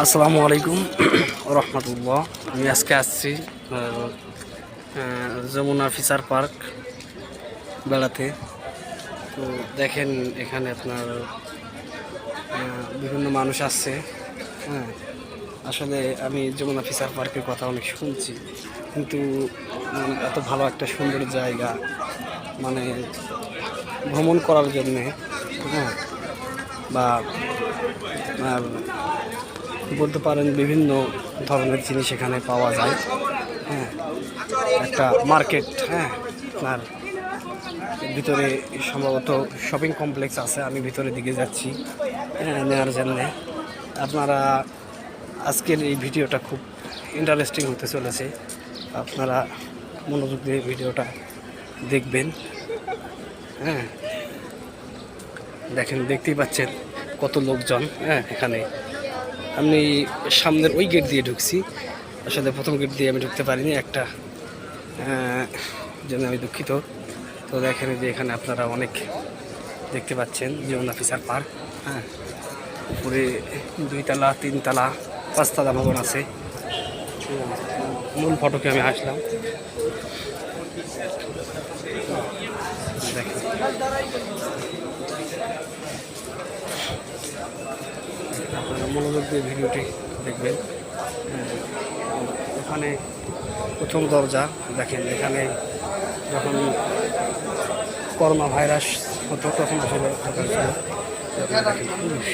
আসসালামু আলাইকুম রহমতুল্লাহ। আমি আজকে আসছি যমুনা ফিচার পার্ক বেড়াতে। তো দেখেন এখানে আপনার বিভিন্ন মানুষ আসছে। হ্যাঁ, আসলে আমি যমুনা ফিচার পার্কের কথা অনেক শুনছি, কিন্তু এত ভালো একটা সুন্দর জায়গা মানে ভ্রমণ করার জন্যে, হ্যাঁ, বা বলতে পারেন বিভিন্ন ধরনের জিনিস এখানে পাওয়া যায়। হ্যাঁ, একটা মার্কেট, হ্যাঁ, আপনার ভিতরে সম্ভবত শপিং কমপ্লেক্স আছে। আমি ভিতরের দিকে যাচ্ছি নেওয়ার জন্যে। আপনারা আজকের এই ভিডিওটা খুব ইন্টারেস্টিং হতে চলেছে, আপনারা মনোযোগ দিয়ে ভিডিওটা দেখবেন। হ্যাঁ, দেখেন, দেখতেই পাচ্ছেন কত লোকজন। হ্যাঁ, এখানে আমি সামনের ওই গেট দিয়ে ঢুকছি, আসলে প্রথম গেট দিয়ে আমি ঢুকতে পারিনি, একটা জন্য আমি দুঃখিত। তো দেখেন যে এখানে আপনারা অনেক দেখতে পাচ্ছেন যমুনা ফিচার পার্ক। হ্যাঁ, উপরে 2 তলা 3 তলা 5 তলা ভবন আছে। মূল ফটকে আমি আসলাম। দেখেন আপনারা মনোযোগ দিয়ে ভিডিওটি দেখবেন। এখানে প্রথম দরজা দেখেন, এখানে যখন করোনা ভাইরাস হতো তখন আসলে দোকান ছিল। দেখেন পুরুষ,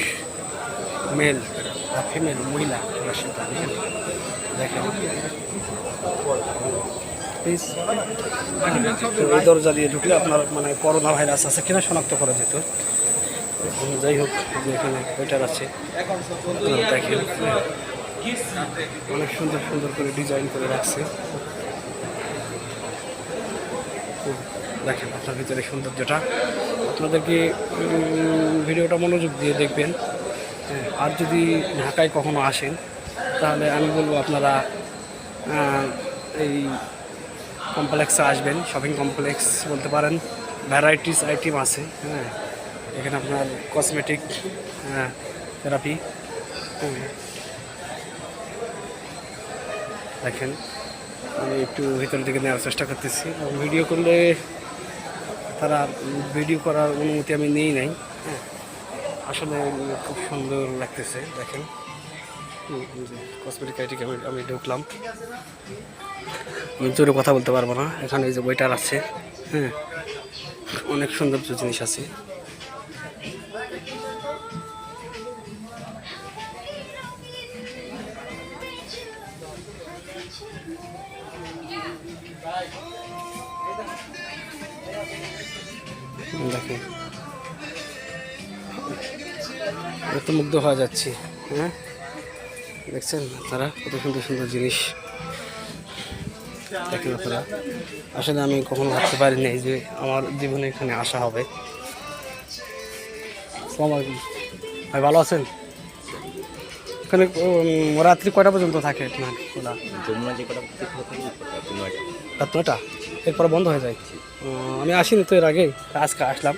মেল আর ফিমেল, মহিলা দেখেন প্লিজ। তো এই দরজা দিয়ে ঢুকলে আপনার মানে করোনা ভাইরাস আছে কিনা শনাক্ত করা যেত। যাই হোক, এখানে ওইটার আছে, দেখেন অনেক সুন্দর সুন্দর করে ডিজাইন করে রাখছে। দেখেন আপনার ভিতরে সৌন্দর্যটা, আপনাদেরকে ভিডিওটা মনোযোগ দিয়ে দেখবেন। আর যদি ঢাকায় কখনো আসেন তাহলে আমি বলবো আপনারা এই কমপ্লেক্সে আসবেন। শপিং কমপ্লেক্স বলতে পারেন, ভ্যারাইটিস আইটেম আছে। হ্যাঁ, এখানে আপনার কসমেটিক থেরাপি। দেখেন আমি একটু ভিতরের দিকে নেওয়ার চেষ্টা করতেছি, ভিডিও করলে তারা ভিডিও করার অনুমতি আমি নেই নাই। হ্যাঁ, আসলে খুব সুন্দর লাগতেছে। দেখেন কসমেটিক আইটেম আমি ঢুকলাম, আমি জোরে কথা বলতে পারবো না। এখানে এই যে ওয়েটার আছে, হ্যাঁ, অনেক সুন্দর জিনিস আছে। দেখেন এত মুগ্ধ হয়ে যাচ্ছি। হ্যাঁ, দেখছেন আপনারা কত সুন্দর সুন্দর জিনিস। দেখেন আপনারা, আসলে আমি কখনো ভাবতে পারিনি যে আমার জীবনে এখানে আসা হবে। আসসালামু আলাইকুম ভাই, ভালো আছেন? এখানে রাত্রি কয়টা পর্যন্ত থাকে আপনার খোলা? রাত 9টা, এরপরে বন্ধ হয়ে যায়। আমি আসিনি তো এর আগে, আজকে আসলাম।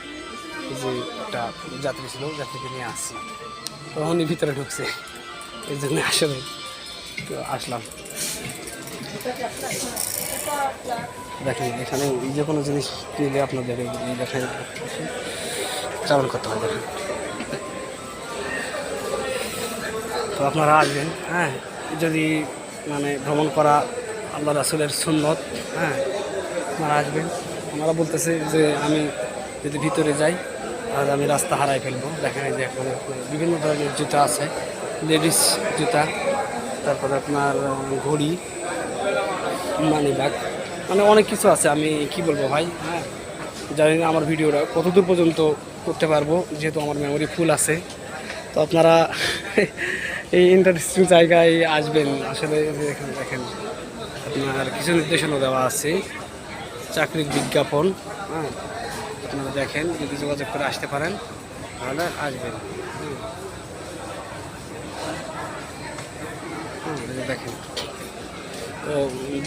যে একটা যাত্রী ছিল, যাত্রীকে নিয়ে আসছি, তখনই ভিতরে ঢুকছে, এই জন্য আসলে আসলাম। দেখেন এখানে যে কোনো জিনিস কিনলে আপনাদের দেখেন চালান করতে হয়। দেখেন, তো আপনারা আসবেন। হ্যাঁ, যদি মানে ভ্রমণ করা আল্লাহ রাসূলের সুন্নত, হ্যাঁ, আপনারা আসবেন। ওনারা বলতেছে যে আমি যদি ভিতরে যাই তাহলে আমি রাস্তা হারাই ফেলবো। দেখেন যে এখানে বিভিন্ন ধরনের জুতা আছে, লেডিস জুতা, তারপরে আপনার ঘড়ি, মানি ব্যাগ, মানে অনেক কিছু আছে। আমি কি বলবো ভাই, হ্যাঁ, জানি না আমার ভিডিওটা কতদূর পর্যন্ত করতে পারবো, যেহেতু আমার মেমোরি ফুল আছে। তো আপনারা এই ইন্টারেস্টিং জায়গায় আসবেন। আসলে এখানে দেখেন আপনার কিছু নির্দেশনা দেওয়া আছে, চাকরির বিজ্ঞাপন। হ্যাঁ, আপনারা দেখেন, যদি যোগাযোগ করে আসতে পারেন তাহলে আসবেন। দেখেন, তো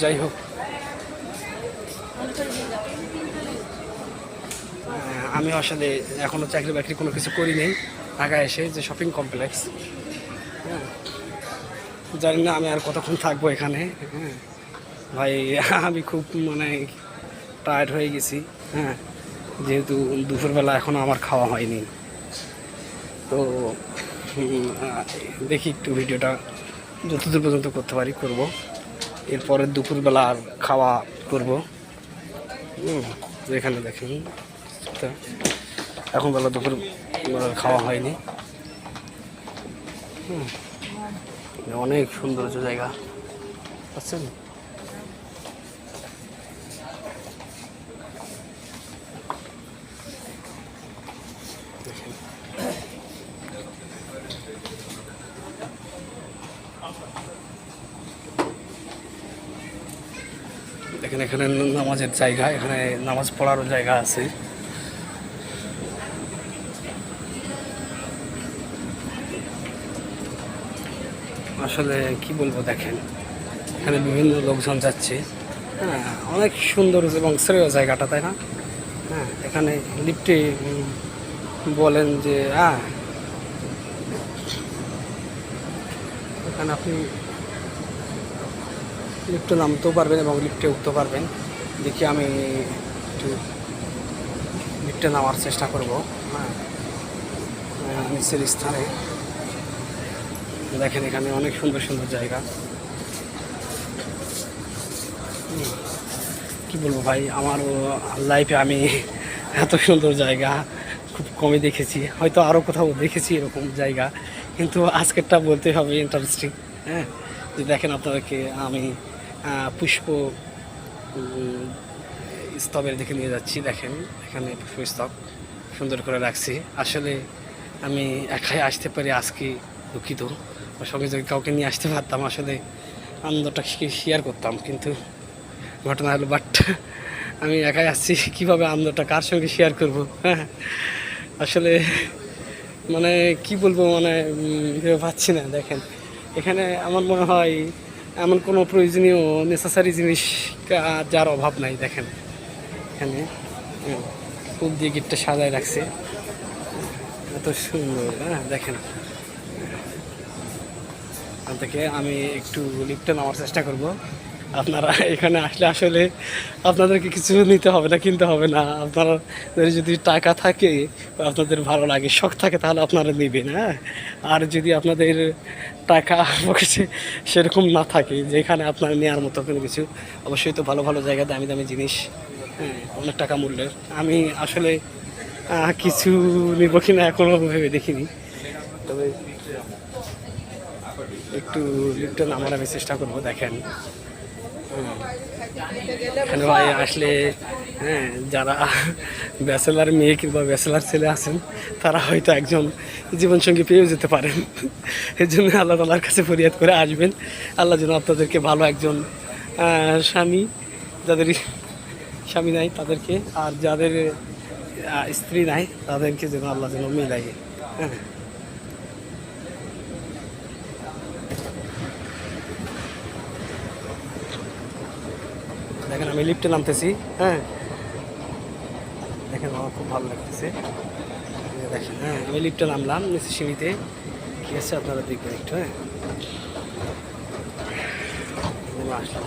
যাই হোক, আমি আসলে এখনও চাকরি বাকরি কোনো কিছু করি নেই। ঢাকা এসে যে শপিং কমপ্লেক্স, হ্যাঁ, জানি না আমি আর কতক্ষণ থাকবো এখানে। হ্যাঁ ভাই, আমি খুব মানে টায়ার্ড হয়ে গেছি। হ্যাঁ, যেহেতু দুপুরবেলা এখনও আমার খাওয়া হয়নি, তো দেখি একটু ভিডিওটা যতদূর পর্যন্ত করতে পারি করব। এরপরে দুপুরবেলা আর খাওয়া করব। এখানে দেখেন এখন বেলা দুপুর খাওয়া হয়নি। অনেক সৌন্দর্য জায়গা বুঝছেন। দেখেন এখানে নামাজের জায়গা, এখানে নামাজ পড়ারও জায়গা আছে। আসলে কি বলবো, দেখেন এখানে বিভিন্ন লোকজন যাচ্ছে। হ্যাঁ, অনেক সুন্দর এবং শ্রেয় জায়গাটা, তাই না? হ্যাঁ, এখানে লিফটে বলেন যে এখানে আপনি লিফটে নামতেও পারবেন এবং লিফটে উঠতে পারবেন। দেখি আমি একটু লিফটে নামার চেষ্টা করব। হ্যাঁ, নিচের স্থানে দেখেন এখানে অনেক সুন্দর সুন্দর জায়গা। কি বলবো ভাই, আমার লাইফে আমি এত সুন্দর জায়গা খুব কমই দেখেছি, হয়তো আরও কোথাও দেখেছি এরকম জায়গা, কিন্তু আজকেরটা বলতে হবে ইন্টারেস্টিং। হ্যাঁ, যে দেখেন আপনাদেরকে আমি পুষ্প স্তবের দিকে নিয়ে যাচ্ছি। দেখেন এখানে পুষ্পস্তব সুন্দর করে রাখছি। আসলে আমি একাই আসতে পারি আজকে দুঃখিত, সঙ্গে যদি কাউকে নিয়ে আসতে পারতাম আসলে আনন্দটা শেয়ার করতাম, কিন্তু ঘটনা হলো বাট আমি একাই আসছি, কীভাবে আনন্দটা কার সঙ্গে শেয়ার করবো। হ্যাঁ, আসলে মানে কি বলবো, মানে ভেবে পাচ্ছি না। দেখেন এখানে আমার মনে হয় এমন কোনো প্রয়োজনীয় নেসেসারি জিনিস যার অভাব নাই। দেখেন এখানে ফুল দিয়ে গিটটা সাজায় রাখছে, এত সুন্দর। হ্যাঁ, দেখেন এখান থেকে আমি একটু লিফটে নামার চেষ্টা করব। আপনারা এখানে আসলে আসলে আপনাদেরকে কিছু নিতে হবে না, কিনতে হবে না। আপনাদের যদি টাকা থাকে, আপনাদের ভালো লাগে, শখ থাকে, তাহলে আপনারা নেবেন। হ্যাঁ, আর যদি আপনাদের টাকা পকেটে সেরকম না থাকে যেখানে আপনার নেওয়ার মতো কোনো কিছু, অবশ্যই তো ভালো ভালো জায়গা, দামি দামি জিনিস, হ্যাঁ, অনেক টাকা মূল্যের। আমি আসলে কিছু নিব কিনা এখনও ভেবে দেখিনি, তবে একটু লিফটে নামার আমি চেষ্টা করবো। দেখেন এখানে ভাই আসলে, হ্যাঁ, যারা ব্যাচেলার মেয়ে কিংবা ব্যাচেলার ছেলে আছেন, তারা হয়তো একজন জীবনসঙ্গী পেয়েও যেতে পারেন। এর জন্য আল্লাহ তাআলার কাছে ফরিয়াদ করে আসবেন, আল্লাহ যেন আপনাদেরকে ভালো একজন স্বামী, যাদের স্বামী নাই তাদেরকে, আর যাদের স্ত্রী নাই তাদেরকে যেন আল্লাহ যেন মিলাই। হ্যাঁ, দেখেন আমি লিফটে নামতেছি। হ্যাঁ, দেখেন আমার খুব ভালো লাগতেছে। দেখেন, হ্যাঁ, আমি লিফটে নামলাম নিচে সিঁড়িতে, ঠিক আছে, আপনারা দেখবেন একটু। হ্যাঁ, আসলাম,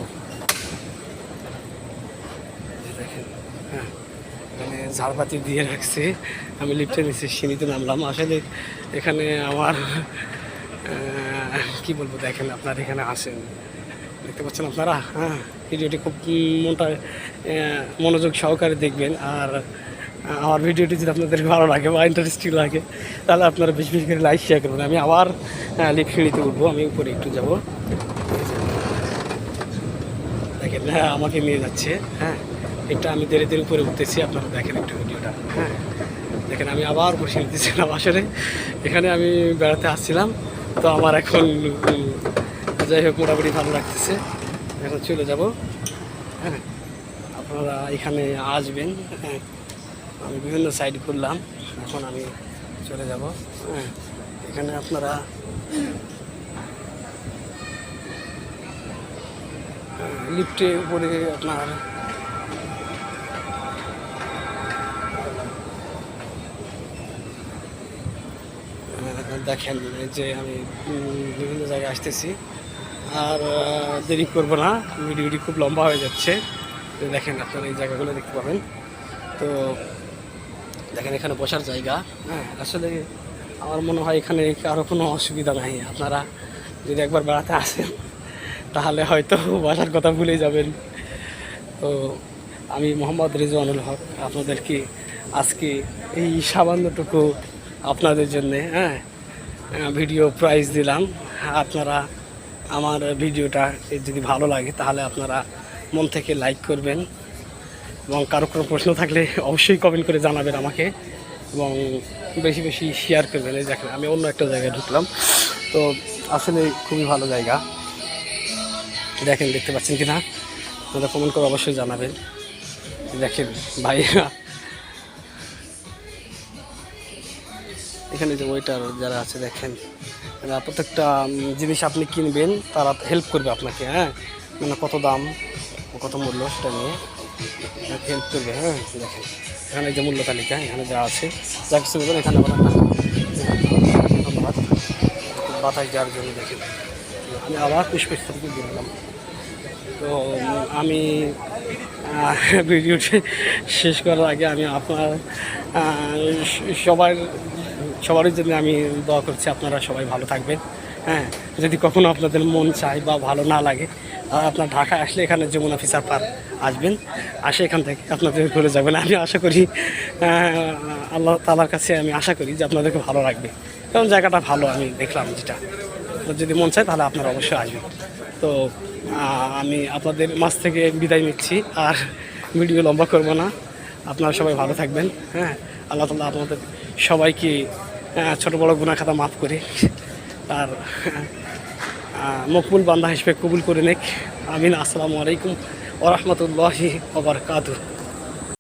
দেখেন, হ্যাঁ, এখানে ঝাড়বাতি দিয়ে রাখছে। আমি লিফটে নিচে সিঁড়িতে নামলাম। আসলে এখানে আমার কি বলবো, দেখেন আপনারা এখানে আসেন, দেখতে পাচ্ছেন আপনারা। হ্যাঁ, ভিডিওটি খুব মনোযোগ সহকারে দেখবেন। আর আমার ভিডিওটি যদি আপনাদের ভালো লাগে বা ইন্টারেস্টিং লাগে, তাহলে আপনারা বেশি বেশি করে লাইক শেয়ার করবেন। আমি আবার লিফট সিঁড়িতে উঠবো, আমি উপরে একটু যাব। দেখেন, হ্যাঁ, আমাকে নিয়ে যাচ্ছে। হ্যাঁ, এটা আমি ধীরে ধীরে উপরে উঠতেছি, আপনারা দেখেন একটু ভিডিওটা। হ্যাঁ, দেখেন আমি আবার বসে নিতেছিলাম। আসলে এখানে আমি বেড়াতে আসছিলাম, তো আমার এখন যাই হোক মোটামুটি ভালো লাগতেছে। এখন চলে যাব। হ্যাঁ, আপনারা এখানে আসবেন। হ্যাঁ, আমি বিভিন্ন সাইড করলাম, এখন আমি চলে যাব। হ্যাঁ, এখানে আপনারা লিফটে উপরে আপনার দেখেন এই যে আমি বিভিন্ন জায়গায় আসতেছি, আর দেরি করবো না, ভিডিওটি খুব লম্বা হয়ে যাচ্ছে। তো দেখেন আপনারা এই জায়গাগুলো দেখতে পাবেন। তো দেখেন এখানে বসার জায়গা, হ্যাঁ আসলে আমার মনে হয় এখানে কারো কোনো অসুবিধা নাই। আপনারা যদি একবার বেড়াতে আসেন তাহলে হয়তো বসার কথা ভুলে যাবেন। তো আমি মোহাম্মদ রিজওয়ানুল হক আপনাদেরকে আজকে এই সামান্যটুকু আপনাদের জন্যে ভিডিও প্রাইজ দিলাম। আপনারা আমার ভিডিওটা যদি ভালো লাগে তাহলে আপনারা মন থেকে লাইক করবেন, এবং কারো কোনো প্রশ্ন থাকলে অবশ্যই কমেন্ট করে জানাবেন আমাকে, এবং বেশি বেশি শেয়ার করবেন। এই দেখেন আমি অন্য একটা জায়গায় ঢুকলাম, তো আসলে খুবই ভালো জায়গা। দেখেন দেখতে পাচ্ছেন কি না, আপনারা কমেন্ট করে অবশ্যই জানাবেন। দেখেন ভাইয়া এখানে যে ওয়েটার যারা আছে দেখেন, প্রত্যেকটা জিনিস আপনি কিনবেন তারা হেল্প করবে আপনাকে, মানে কত দাম কত মূল্য সেটা নিয়ে হেল্প করবে। দেখেন এখানে যে মূল্য তালিকা এখানে যা আছে, যা কিছু নেবেন এখানে ধন্যবাদ বাতাস দেওয়ার জন্য। দেখেন আমি আবার পুষ্পের থেকে দিলাম। তো আমি ভিডিওটি শেষ করার আগে আমি আপনার সবারই জন্য আমি দোয়া করছি আপনারা সবাই ভালো থাকবেন। যদি কখনো আপনাদের মন চায় বা ভালো না লাগে, আপনার ঢাকায় আসলে এখানে যমুনা ফিশার পার্ক আসবেন, আসে এখান থেকে আপনাদের ঘুরে যাবেন। আমি আশা করি আল্লাহ তাআলার কাছে আমি আশা করি যে আপনাদেরকে ভালো লাগবে, কারণ জায়গাটা ভালো আমি দেখলাম। যেটা যদি মন চায় তাহলে আপনারা অবশ্যই আসবেন। তো আমি আপনাদের মাঝ থেকে বিদায় নিচ্ছি, আর ভিডিও লম্বা করবো না। আপনারা সবাই ভালো থাকবেন। আল্লাহ তাআলা আপনাদের সবাইকে ছোটো বড়ো গুনাহ খাতা মাফ করে আর মকবুল বান্দা হিসেবে কবুল করে নেক। আমিন। আসসালামু আলাইকুম ওয়া রাহমাতুল্লাহি ওয়া বারাকাতুহু।